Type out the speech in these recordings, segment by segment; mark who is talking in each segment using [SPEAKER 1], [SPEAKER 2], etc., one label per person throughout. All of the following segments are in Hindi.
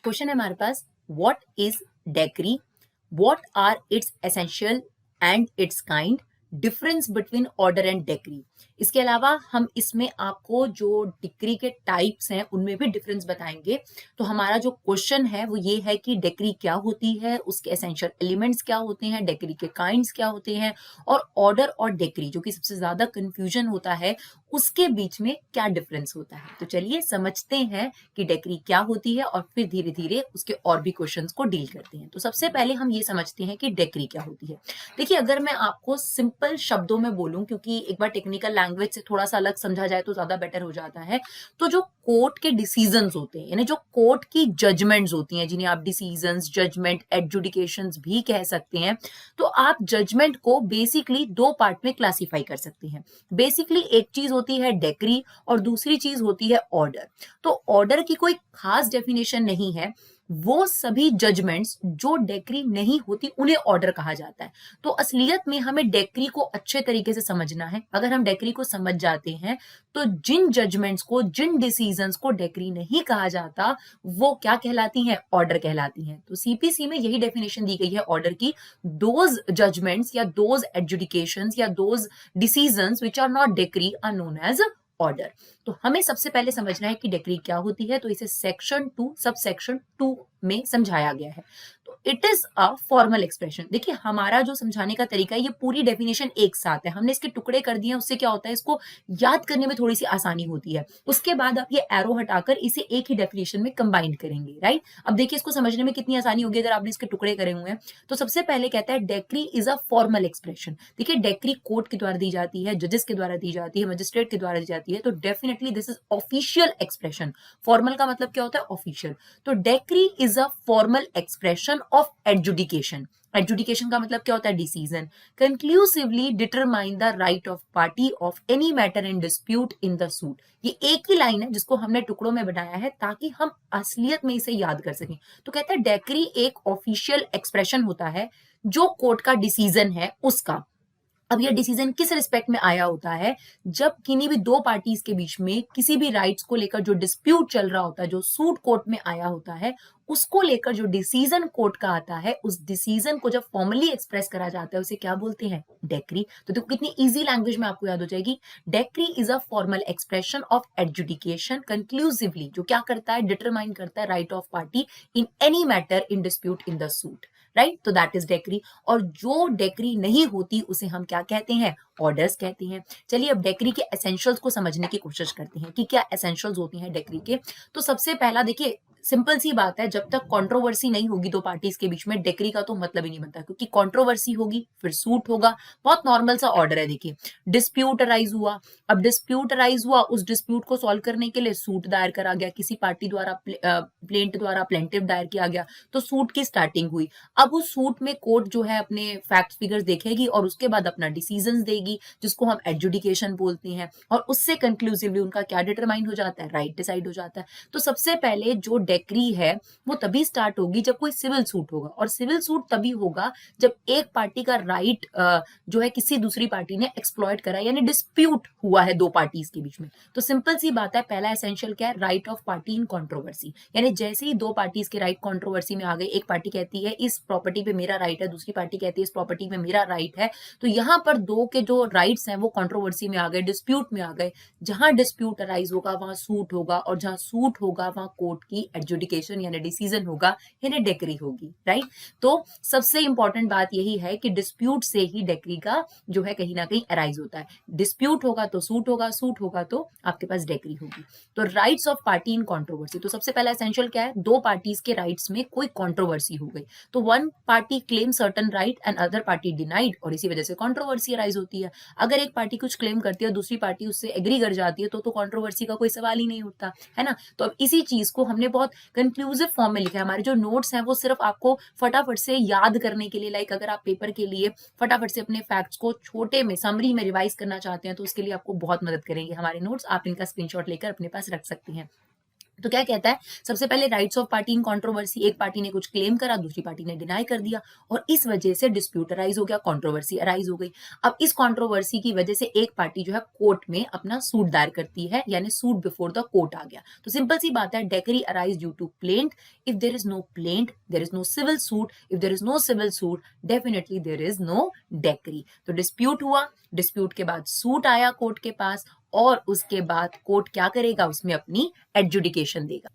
[SPEAKER 1] क्वेश्चन है हमारे पास, what is decree, what are its essential and its kind, difference between order and decree. इसके अलावा हम इसमें आपको जो डिक्री के टाइप्स हैं उनमें भी डिफरेंस बताएंगे। तो हमारा जो क्वेश्चन है वो ये है कि डेक्री क्या होती है, उसके एसेंशियल एलिमेंट्स क्या होते हैं, डेक्री के काइंड्स क्या होते हैं, और ऑर्डर और डेक्री जो कि सबसे ज्यादा कंफ्यूजन होता है उसके बीच में क्या डिफरेंस होता है। तो चलिए समझते हैं कि डेक्री क्या होती है और फिर धीरे धीरे उसके और भी क्वेश्चंस को डील करते हैं। तो सबसे पहले हम ये समझते हैं कि डेक्री क्या होती है। देखिए, अगर मैं आपको सिंपल शब्दों में बोलूं, क्योंकि एक बार टेक्निकल लैंग्वेज से थोड़ा सा अलग समझा जाए तो ज्यादा बेटर हो जाता है। तो जो कोर्ट के डिसीजंस होते हैं, यानी जो कोर्ट की जजमेंट्स होती हैं, जिन्हें आप डिसीजंस, जजमेंट, एडजुडिकेशंस भी कह सकते हैं, तो आप जजमेंट को बेसिकली दो पार्ट में क्लासिफाई कर सकते हैं। बेसिकली एक चीज होती है डेक्री और दूसरी चीज होती है ऑर्डर। तो ऑर्डर की कोई खास डेफिनेशन नहीं है, वो सभी जजमेंट्स जो डेक्री नहीं होती उन्हें ऑर्डर कहा जाता है। तो असलियत में हमें डेक्री को अच्छे तरीके से समझना है। अगर हम डेक्री को समझ जाते हैं तो जिन जजमेंट्स को, जिन डिसीजंस को डेक्री नहीं कहा जाता वो क्या कहलाती हैं, ऑर्डर कहलाती हैं। तो सीपीसी में यही डेफिनेशन दी गई है ऑर्डर की, दोज जजमेंट्स या दोज एडजुडिकेशंस या those decisions which are not decree are known as order. तो हमें सबसे पहले समझना है कि डेक्री क्या होती है। तो इसे सेक्शन 2 सब सेक्शन 2 में समझाया गया है। तो it is a formal expression. देखिए, हमारा जो समझाने का तरीका है, ये पूरी डेफिनेशन एक साथ है, हमने इसके टुकड़े कर दिए हैं। उससे क्या होता है, इसको याद करने में थोड़ी सी आसानी होती है। उसके बाद आप ये एरो हटाकर इसे एक ही डेफिनेशन में कंबाइन करेंगे, राइट। अब देखिए इसको समझने में कितनी आसानी होगी अगर आपने इसके टुकड़े करे हुए हैं। तो सबसे पहले कहता है decree is a formal expression. देखिए, डेक्री कोर्ट के द्वारा दी जाती है, जजेस के द्वारा दी जाती है, मजिस्ट्रेट के द्वारा दी जाती है, तो definitely this is official expression. Formal का मतलब क्या होता है, ऑफिशियल। तो decree is a formal expression of adjudication. Adjudication का मतलब क्या होता है, decision. Conclusively determine the right of party of any matter in dispute in the suit. ये एक ही लाइन है जिसको हमने टुकड़ों में बनाया है ताकि हम असलियत में इसे याद कर सकें। तो कहता है डेक्री एक ऑफिशियल एक्सप्रेशन होता है जो कोर्ट का डिसीजन है उसका। अब यह डिसीजन किस रिस्पेक्ट में आया होता है, जब किन्हीं भी दो पार्टीज के बीच में किसी भी राइट्स को लेकर जो डिस्प्यूट चल रहा होता है, जो सूट कोर्ट में आया होता है, उसको लेकर जो डिसीजन कोर्ट का आता है, उस डिसीजन को जब फॉर्मली एक्सप्रेस करा जाता है उसे क्या बोलते हैं, डेक्री। तो देखो कितनी इजी लैंग्वेज में आपको याद हो जाएगी। Decree is a formal expression of adjudication conclusively, जो क्या करता है, डिटरमाइन करता है right of party in any matter in dispute in the suit, right. तो दैट इज डेक्री। और जो डेक्री नहीं होती उसे हम क्या कहते हैं, ऑर्डर्स कहते हैं। चलिए अब डेक्री के एसेंशियल्स को समझने की कोशिश करते हैं कि क्या एसेंशियल्स होती हैं डेक्री के। तो सबसे पहला देखिए, सिंपल सी बात है, जब तक कंट्रोवर्सी नहीं होगी दो पार्टीज के बीच में, डेक्री का तो मतलब ही नहीं बनता, क्योंकि कंट्रोवर्सी होगी फिर सूट होगा। बहुत नॉर्मल सा ऑर्डर है। देखिए, डिस्प्यूट अराइज हुआ, अब डिस्प्यूट अराइज हुआ, उस डिस्प्यूट को सॉल्व करने के लिए सूट दायर करा गया, किसी पार्टी द्वारा, प्लेंट द्वारा प्लेंटिव दायर किया गया, तो सूट की स्टार्टिंग हुई। अब उस सूट में कोर्ट जो है अपने फैक्ट फिगर्स देखेगी और उसके बाद अपना डिसीजन देगी, जिसको हम एडजुडिकेशन बोलते हैं, और उससे कंक्लूसिवली उनका क्या डिटरमाइन हो जाता है, राइट डिसाइड हो जाता है। तो सबसे पहले जो डेक्री है वो तभी स्टार्ट होगी जब कोई सिविल सूट होगा, और सिविल सूट तभी होगा जब एक पार्टी का राइट जो है किसी दूसरी पार्टी ने एक्सप्लॉइट करा, यानी डिस्प्यूट हुआ है दो पार्टीज के बीच में। तो सिंपल सी बात है, पहला एसेंशियल क्या है, right of party in controversy. यानी जैसे ही दो पार्टीज के राइट कंट्रोवर्सी में आ गए, एक पार्टी कहती है इस प्रॉपर्टी पे मेरा राइट है, दूसरी पार्टी कहती है इस प्रॉपर्टी पे मेरा राइट है, तो यहाँ पर दो के जो राइट्स हैं वो कंट्रोवर्सी में आ गए, डिस्प्यूट में आ गए। जहां डिस्प्यूट अराइज होगा वहां सूट होगा, और जहां सूट होगा वहां कोर्ट की एडजुडिकेशन यानी डिसीजन होगा, यानी डेक्री होगी, राइट। तो सबसे इंपॉर्टेंट बात यही है कि डिस्प्यूट से ही डेक्री का जो है कहीं ना कहीं अराइज होता है। डिस्प्यूट होगा तो सूट होगा, सूट होगा तो आपके पास डेक्री होगी। तो rights of party in controversy, तो सबसे पहला एसेंशियल क्या है, दो पार्टीज के राइट्स में कोई कंट्रोवर्सी हो गई, तो one party claim certain right and other party denied, और इसी वजह से कंट्रोवर्सी अराइज होती है। अगर एक पार्टी कुछ क्लेम करती है दूसरी पार्टी उससे एग्री कर जाती है तो कंट्रोवर्सी का कोई सवाल ही नहीं उठता, है ना। तो अब इसी चीज को हमने बहुत कंक्लूसिव फॉर्म में लिखा है। हमारे जो नोट्स हैं वो सिर्फ आपको फटाफट से याद करने के लिए, लाइक अगर आप पेपर के लिए फटाफट से अपने फैक्ट्स को छोटे में, समरी में रिवाइज करना चाहते हैं तो उसके लिए आपको बहुत मदद करेंगे हमारे नोट्स। आप इनका स्क्रीनशॉट लेकर अपने पास रख सकती हैं। तो क्या कहता है, सबसे पहले rights of party in controversy, एक पार्टी ने कुछ क्लेम करा, दूसरी पार्टी ने डिनाई कर दिया और इस वजह से डिस्प्यूट अराइज हो गया, कंट्रोवर्सी अराइज हो गई। अब इस कंट्रोवर्सी की वजह से एक पार्टी जो है कोर्ट में अपना सूट दायर करती है, यानी सूट बिफोर द कोर्ट आ गया। तो सिंपल सी बात है, decree arise due to plaint, if there is no plaint there is no civil suit, if there is no civil suit definitely there is no decree. तो डिस्प्यूट हुआ, डिस्प्यूट के बाद सूट आया कोर्ट के पास और उसके बाद कोर्ट क्या करेगा, उसमें अपनी एडजुडिकेशन देगा।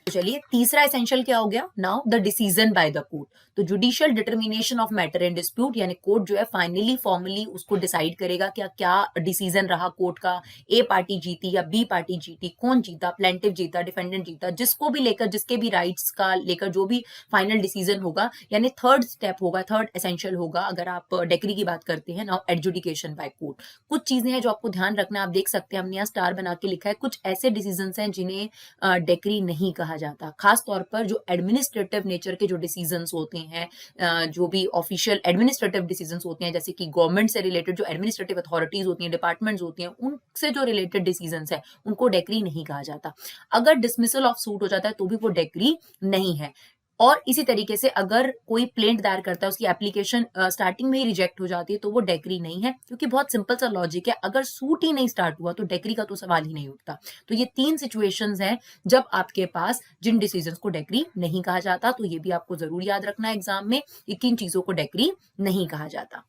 [SPEAKER 1] तो चलिए तीसरा एसेंशियल क्या हो गया, now the decision by the court. तो judicial determination of matter in dispute, यानी कोर्ट जो है फाइनली फॉर्मली उसको डिसाइड करेगा क्या क्या डिसीजन रहा कोर्ट का, ए पार्टी जीती या बी पार्टी जीती, कौन जीता, प्लेंटिफ जीता, डिफेंडेंट जीता, जिसको भी लेकर, जिसके भी राइट्स का लेकर जो भी फाइनल डिसीजन होगा, यानी थर्ड स्टेप होगा, थर्ड एसेंशियल होगा अगर आप डेक्री की बात करते हैं, नाउ एडजुडिकेशन बाय कोर्ट। कुछ चीजें हैं जो आपको ध्यान रखना, आप देख सकते हैं हमने यहाँ स्टार बना के लिखा है, कुछ ऐसे डिसीजन हैं जिन्हें डेक्री नहीं कहा जाता, खास तौर पर जो एडमिनिस्ट्रेटिव नेचर के जो डिसीजंस होते हैं, जो भी ऑफिशियल एडमिनिस्ट्रेटिव डिसीजंस होते हैं, जैसे कि गवर्नमेंट से रिलेटेड जो एडमिनिस्ट्रेटिव अथॉरिटीज होती हैं, डिपार्टमेंट्स होती हैं, उनसे जो रिलेटेड डिसीजंस है उनको डेक्री नहीं कहा जाता। अगर डिसमिसल ऑफ सूट हो जाता है तो भी वो डेक्री नहीं है। और इसी तरीके से अगर कोई प्लेंट दायर करता है, उसकी एप्लीकेशन स्टार्टिंग में ही रिजेक्ट हो जाती है तो वो डेक्री नहीं है, क्योंकि बहुत सिंपल सा लॉजिक है, अगर सूट ही नहीं स्टार्ट हुआ तो डेक्री का तो सवाल ही नहीं उठता। तो ये 3 सिचुएशंस हैं जब आपके पास जिन डिसीजंस को डेक्री नहीं कहा जाता, तो ये भी आपको जरूर याद रखना है एग्जाम में, किन चीजों को डेक्री नहीं कहा जाता।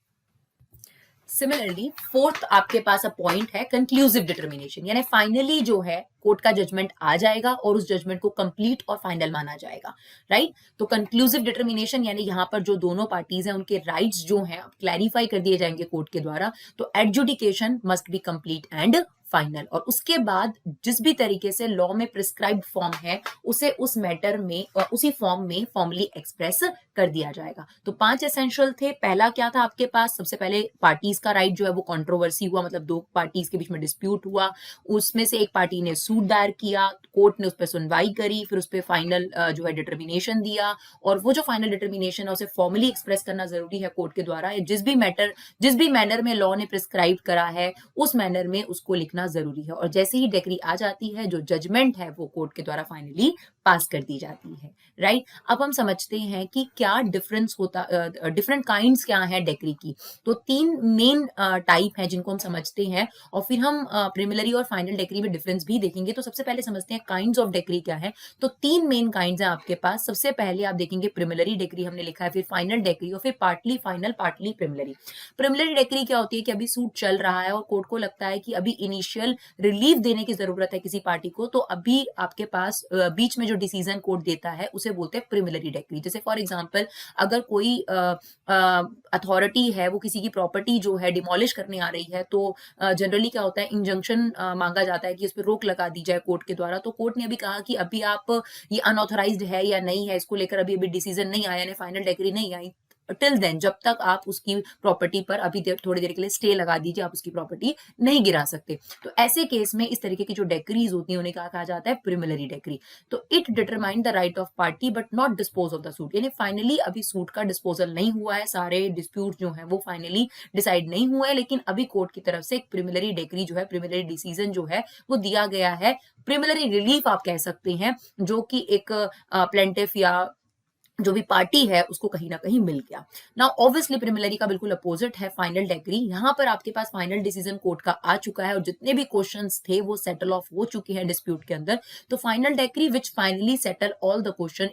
[SPEAKER 1] सिमिलरली फोर्थ आपके पास अ पॉइंट है कंक्लूसिव डिटर्मिनेशन, यानी फाइनली जो है कोर्ट का जजमेंट आ जाएगा और उस जजमेंट को कंप्लीट और फाइनल माना जाएगा, राइट। तो कंक्लूसिव डिटर्मिनेशन यानी यहाँ पर जो दोनों पार्टीज हैं उनके राइट्स जो हैं क्लैरिफाई कर दिए जाएंगे कोर्ट के द्वारा। तो adjudication must be complete and final, और उसके बाद जिस भी तरीके से लॉ में प्रिस्क्राइब्ड फॉर्म है उसे उस मैटर में उसी फॉर्म में फॉर्मली एक्सप्रेस कर दिया जाएगा। तो 5 एसेंशियल थे। पहला क्या था आपके पास, सबसे पहले पार्टीज का राइट जो है वो कंट्रोवर्सी हुआ, मतलब दो पार्टीज के बीच में डिस्प्यूट हुआ, उसमें से एक पार्टी ने सूट दायर किया, कोर्ट ने उस पर सुनवाई करी, फिर उस पर फाइनल जो है डिटर्मिनेशन दिया, और वो जो फाइनल डिटर्मिनेशन है उसे फॉर्मली एक्सप्रेस करना जरूरी है कोर्ट के द्वारा। जिस भी मैनर में लॉ ने प्रिस्क्राइब करा है उस मैनर में उसको लिखना जरूरी है, और जैसे ही डिक्री आ जाती है जो जजमेंट है वो कोर्ट के द्वारा फाइनली पास कर दी जाती है, राइट। अब हम समझते हैं कि क्या डिफरेंस होता, डिफरेंट काइंड्स क्या है डिक्री की। तो 3 मेन टाइप हैं जिनको हम समझते हैं, और फिर हम प्रिमिलरी और फाइनल डिक्री में डिफरेंस भी देखेंगे। तो सबसे पहले समझते हैं काइंड्स ऑफ डिक्री क्या है। तो 3 मेन काइंड्स हैं आपके पास। सबसे पहले आप देखेंगे प्रिमिलरी डिक्री हमने लिखा है, फिर फाइनल डिक्री, और फिर partly final partly preliminary. Preliminary decree क्या होती है कि अभी सूट चल रहा है और कोर्ट को लगता है कि अभी इनिशियल रिलीफ देने की जरूरत है किसी पार्टी को, तो अभी आपके पास बीच में जो डिसीजन कोर्ट देता है उसे बोलते हैं प्रिमिलरी डिक्री। जैसे फॉर एग्जांपल अगर कोई अथॉरिटी है वो किसी की प्रॉपर्टी जो है डिमोलिश करने आ रही है, तो जनरली क्या होता है इंजंक्शन मांगा जाता है कि उस पर रोक लगा दी जाए कोर्ट के द्वारा। तो कोर्ट ने अभी कहा कि अभी आप ये अनऑथराइज्ड है या नहीं है, इसको लेकर अभी डिसीजन नहीं आया, यानी फाइनल डिक्री नहीं आई, टिल देन जब तक आप उसकी प्रॉपर्टी पर अभी थोड़ी देर के लिए स्टे लगा दीजिए, आप उसकी प्रॉपर्टी नहीं गिरा सकते। तो ऐसे केस में इस तरीके की जो डेक्रीज होती हैं उन्हें क्या कहा जाता है, प्रिमिलरी डेक्री। तो it determine the right of party but not dispose of the suit, यानी फाइनली अभी सूट का डिस्पोजल नहीं हुआ है, सारे डिस्प्यूट जो है वो फाइनली डिसाइड नहीं हुए हैं, लेकिन अभी कोर्ट की तरफ से एक प्रिमिलरी डेक्री जो है, प्रिमिलरी डिसीजन जो है वो दिया गया है। प्रिमिलरी रिलीफ आप कह सकते हैं, जो कि एक प्लेंटिफ या जो भी पार्टी है उसको कहीं ना कहीं मिल गया। नाउ ऑब्वियसली प्रिमिलरी का बिल्कुल अपोजिट है फाइनल डिक्री। यहां पर आपके पास फाइनल डिसीजन कोर्ट का आ चुका है और जितने भी क्वेश्चंस थे वो सेटल ऑफ हो चुके हैं डिस्प्यूट के अंदर। तो final decree which finally settle all the question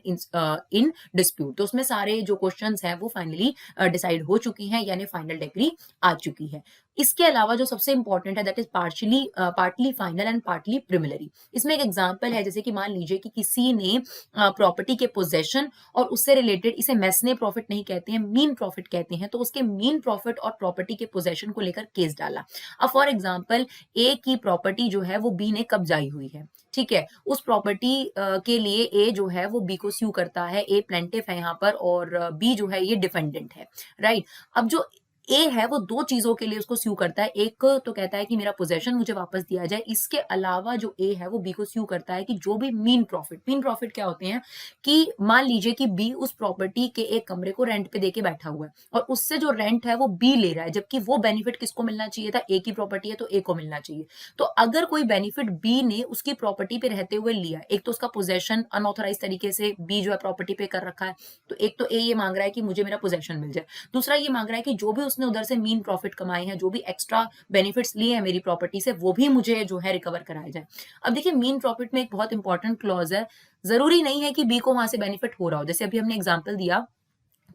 [SPEAKER 1] in dispute, तो उसमें सारे जो क्वेश्चंस हैं वो फाइनली डिसाइड हो चुकी हैं, यानी फाइनल डिक्री आ चुकी है। इसके अलावा जो सबसे इंपॉर्टेंट है that is partly final and partly preliminary. इसमें एक एग्जांपल है, जैसे कि मान लीजिए कि किसी ने प्रॉपर्टी के पोजेशन और उससे रिलेटेड, इसे मैसने प्रॉफिट नहीं कहते हैं, मीन प्रॉफिट कहते हैं, तो उसके मीन प्रॉफिट और प्रॉपर्टी के पोजेशन को लेकर केस डाला। अब फॉर एग्जांपल ए की प्रॉपर्टी जो है वो बी ने कब्जाई हुई है, ठीक है। उस प्रॉपर्टी के लिए ए जो है वो बी को स्यू करता है, ए प्लेंटिफ है यहाँ पर और बी जो है ये डिफेंडेंट है, राइट। अब जो ए है वो दो चीजों के लिए उसको स्यू करता है। एक तो कहता है कि मेरा पोजेशन मुझे वापस दिया जाए, इसके अलावा जो ए है वो बी को स्यू करता है कि जो भी मीन प्रॉफिट क्या होते हैं कि मान लीजिए कि बी उस प्रॉपर्टी के एक कमरे को रेंट पे देके बैठा हुआ है और उससे जो रेंट है वो बी ले रहा है, जबकि वो बेनिफिट किसको मिलना चाहिए था, ए की प्रॉपर्टी है तो ए को मिलना चाहिए। तो अगर कोई बेनिफिट बी ने उसकी प्रॉपर्टी पे रहते हुए लिया, एक तो उसका पोजेशन अनऑथराइज तरीके से बी जो है प्रॉपर्टी पे कर रखा है, तो एक तो ए ये मांग रहा है कि मुझे मेरा पोजेशन मिल जाए, दूसरा ये मांग रहा है कि जो भी उसने उधर से मीन प्रॉफिट कमाए हैं, जो भी एक्स्ट्रा बेनिफिट्स लिए हैं मेरी प्रॉपर्टी से, वो भी मुझे जो है रिकवर कराया जाए। अब देखिए मीन प्रॉफिट में एक बहुत इंपॉर्टेंट क्लॉज है, जरूरी नहीं है कि बी को वहां से बेनिफिट हो रहा हो। जैसे अभी हमने एग्जांपल दिया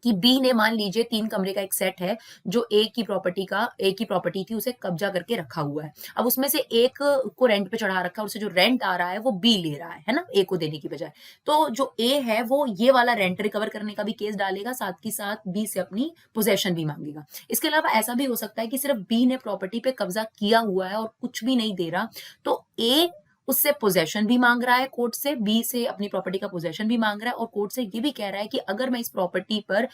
[SPEAKER 1] कि बी ने मान लीजिए 3 कमरे का एक सेट है जो ए की प्रॉपर्टी थी, उसे कब्जा करके रखा हुआ है। अब उसमें से एक को रेंट पे चढ़ा रखा है, उससे जो रेंट आ रहा है वो बी ले रहा है ना, ए को देने की बजाय। तो जो ए है वो ये वाला रेंट रिकवर करने का भी केस डालेगा, साथ ही साथ बी से अपनी पोजेशन भी मांगेगा। इसके अलावा ऐसा भी हो सकता है कि सिर्फ बी ने प्रॉपर्टी पे कब्जा किया हुआ है और कुछ भी नहीं दे रहा, तो ए उससे पोजेशन भी मांग रहा है कोर्ट से, बी से अपनी प्रॉपर्टी का पोजेशन भी मांग रहा है और कोर्ट से ये भी कह रहा है कि अगर मैं इस प्रॉपर्टी पर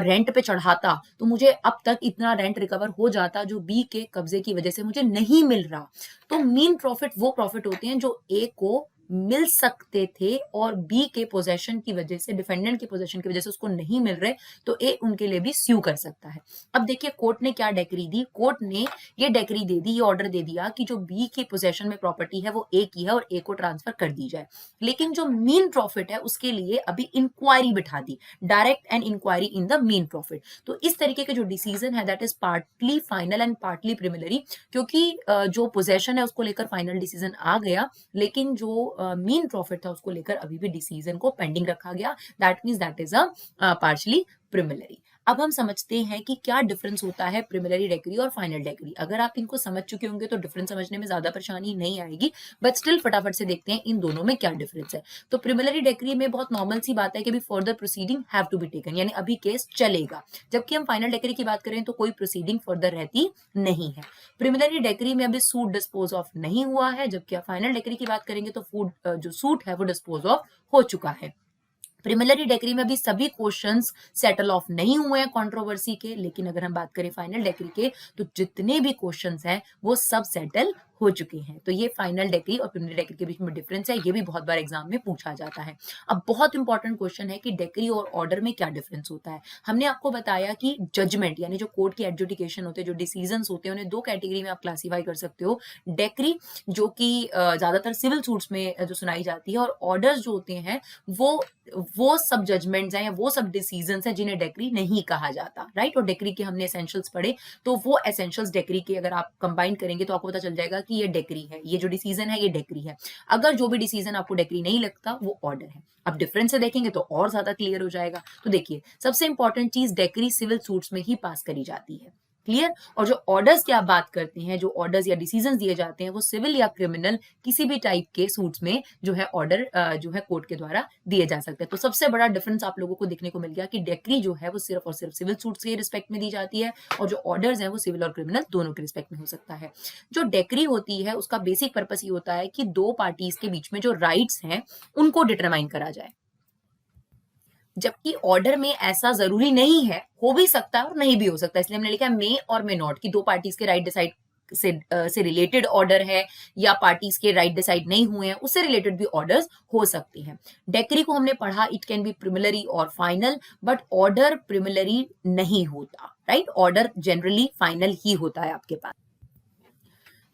[SPEAKER 1] रेंट पे चढ़ाता तो मुझे अब तक इतना रेंट रिकवर हो जाता जो बी के कब्जे की वजह से मुझे नहीं मिल रहा। तो मीन प्रॉफिट वो प्रॉफिट होते हैं जो ए को मिल सकते थे और बी के पोजेशन की वजह से, डिफेंडेंट के पोजेशन की वजह से उसको नहीं मिल रहे, तो ए उनके लिए भी स्यू कर सकता है। अब देखिए कोर्ट ने क्या डेक्री दी, कोर्ट ने ये डेक्री दे दी, ये ऑर्डर दे दिया कि जो बी के पोजेशन में प्रॉपर्टी है वो ए की है और ए को ट्रांसफर कर दी जाए। लेकिन जो मीन प्रॉफिट है उसके लिए अभी इंक्वायरी बिठा दी, direct and inquiry in the मीन प्रॉफिट। तो इस तरीके के जो डिसीजन है that is partly final and partly preliminary, क्योंकि जो पोजेशन है उसको लेकर फाइनल डिसीजन आ गया, लेकिन जो मीन प्रॉफिट था उसको लेकर अभी भी डिसीजन को पेंडिंग रखा गया। That means that is a partially preliminary. अब हम समझते हैं कि क्या डिफरेंस होता है प्रिमिलरी डेक्री और फाइनल डेक्री। अगर आप इनको समझ चुके होंगे तो डिफरेंस समझने में ज्यादा परेशानी नहीं आएगी, बट स्टिल फटाफट से देखते हैं इन दोनों में क्या डिफरेंस है। तो प्रिमिलरी डेक्री में बहुत नॉर्मल सी बात है कि further proceeding have to be taken, यानी अभी केस चलेगा, जबकि हम फाइनल डेक्री की बात करें तो कोई प्रोसीडिंग फर्दर रहती नहीं है। प्रिमिलरी डेक्री में अभी सूट डिस्पोज ऑफ नहीं हुआ है, जबकि आप फाइनल डेक्री की बात करेंगे तो जो सूट है वो डिस्पोज ऑफ हो चुका है। प्रिमिलरी डेक्री में भी सभी क्वेश्चंस सेटल ऑफ नहीं हुए हैं कंट्रोवर्सी के, लेकिन अगर हम बात करें फाइनल डेक्री के तो जितने भी क्वेश्चंस हैं वो सब सेटल हो चुके हैं। तो ये फाइनल डेक्री और प्रिमिलरी डेक्री के बीच में डिफरेंस है, ये भी बहुत बार एग्जाम में पूछा जाता है। अब बहुत इंपॉर्टेंट क्वेश्चन है कि डेक्री और ऑर्डर में क्या डिफरेंस होता है। हमने आपको बताया कि जजमेंट यानी जो कोर्ट की एडजुडिकेशन होते हैं, जो डिसीजंस होते हैं, उन्हें दो कैटेगरी में आप क्लासीफाई कर सकते हो। डेक्री जो कि ज्यादातर सिविल सूट्स में जो सुनाई जाती है, और ऑर्डर्स जो होते हैं वो सब जजमेंट्स हैं या वो सब डिसीजंस हैं जिन्हें डेक्री नहीं कहा जाता, राइट। और डेक्री के हमने एसेंशियल्स पढ़े, तो वो एसेंशियल्स डेक्री के अगर आप कंबाइन करेंगे तो आपको पता चल जाएगा कि ये डेक्री है, ये जो डिसीजन है ये डेक्री है। अगर जो भी डिसीजन आपको डेक्री नहीं लगता वो ऑर्डर है। अब डिफरेंस से देखेंगे तो और ज्यादा क्लियर हो जाएगा। तो देखिए सबसे इंपॉर्टेंट चीज, डेक्री सिविल सूट्स में ही पास करी जाती है, क्लियर। और जो ऑर्डर्स की आप बात करते हैं, जो ऑर्डर्स या डिसीजंस दिए जाते हैं, वो सिविल या क्रिमिनल किसी भी टाइप के सूट्स में जो है ऑर्डर जो है कोर्ट के द्वारा दिए जा सकते हैं। तो सबसे बड़ा डिफरेंस आप लोगों को देखने को मिल गया कि डेक्री जो है वो सिर्फ और सिर्फ सिविल सूट्स के रिस्पेक्ट में दी जाती है, और जो ऑर्डर्स हैं वो सिविल और क्रिमिनल दोनों के रिस्पेक्ट में हो सकता है। जो डेक्री होती है उसका बेसिक पर्पस ये होता है कि दो पार्टीज के बीच में जो राइट्स हैं उनको डिटरमाइन करा जाए, जबकि ऑर्डर में ऐसा जरूरी नहीं है, हो भी सकता है और नहीं भी हो सकता। इसलिए हमने लिखा है मे और मे नॉट, कि दो पार्टीज के राइट डिसाइड से रिलेटेड ऑर्डर है या पार्टीज के राइट डिसाइड नहीं हुए हैं उससे रिलेटेड भी ऑर्डर्स हो सकते हैं। डेक्री को हमने पढ़ा, इट कैन बी प्रिमिलरी और फाइनल, बट ऑर्डर प्रिमिलरी नहीं होता, राइट। ऑर्डर जनरली फाइनल ही होता है आपके पास।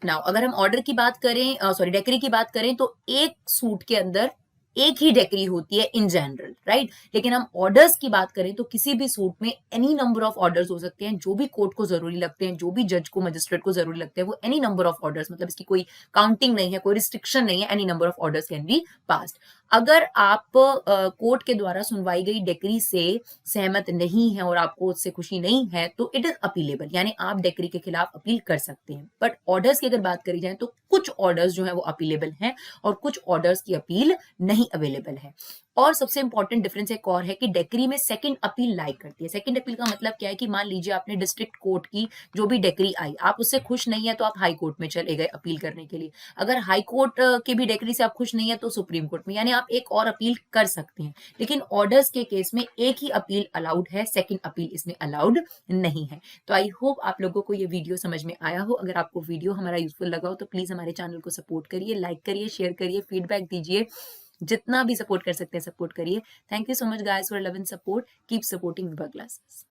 [SPEAKER 1] नाउ अगर हम ऑर्डर की बात करें, डेक्री की बात करें, तो एक सूट के अंदर एक ही डेक्री होती है इन जनरल, राइट। लेकिन हम ऑर्डर्स की बात करें तो किसी भी सूट में एनी नंबर ऑफ ऑर्डर्स हो सकते हैं, जो भी कोर्ट को जरूरी लगते हैं, जो भी जज को, मजिस्ट्रेट को जरूरी लगते हैं, वो एनी नंबर ऑफ ऑर्डर्स, मतलब इसकी कोई काउंटिंग नहीं है, कोई रिस्ट्रिक्शन नहीं है, any number of orders can be passed. अगर आप कोर्ट के द्वारा सुनवाई गई डेक्री से सहमत नहीं है और आपको उससे खुशी नहीं है तो इट इज अपीलेबल, यानी आप डेक्री के खिलाफ अपील कर सकते हैं। बट ऑर्डर्स की अगर बात करी जाए तो कुछ ऑर्डर्स जो है वो अपीलेबल हैं और कुछ ऑर्डर्स की अपील नहीं नहीं अवेलेबल है। और सबसे इंपॉर्टेंट डिफरेंस एक और है कि डेक्री में सेकंड अपील लाइक करती है। सेकंड अपील का मतलब क्या है कि मान लीजिए आपने डिस्ट्रिक्ट कोर्ट की जो भी डेक्री आई, आप उससे खुश नहीं है तो आप हाई कोर्ट में चले गए अपील करने के लिए। अगर हाई कोर्ट की भी डेक्री से आप खुश नहीं है तो सुप्रीम कोर्ट में, यानी आप एक और अपील कर सकते हैं। लेकिन ऑर्डर्स के केस में एक ही अपील अलाउड है, सेकंड अपील इसमें अलाउड नहीं है। तो आई होप आप लोगों को ये वीडियो समझ में आया हो। अगर आपको वीडियो हमारा यूजफुल लगा हो तो प्लीज हमारे चैनल को सपोर्ट करिए, लाइक करिए, शेयर करिए, फीडबैक दीजिए, जितना भी सपोर्ट कर सकते हैं सपोर्ट करिए। Thank you so much guys for love and support, keep supporting Vibha classes.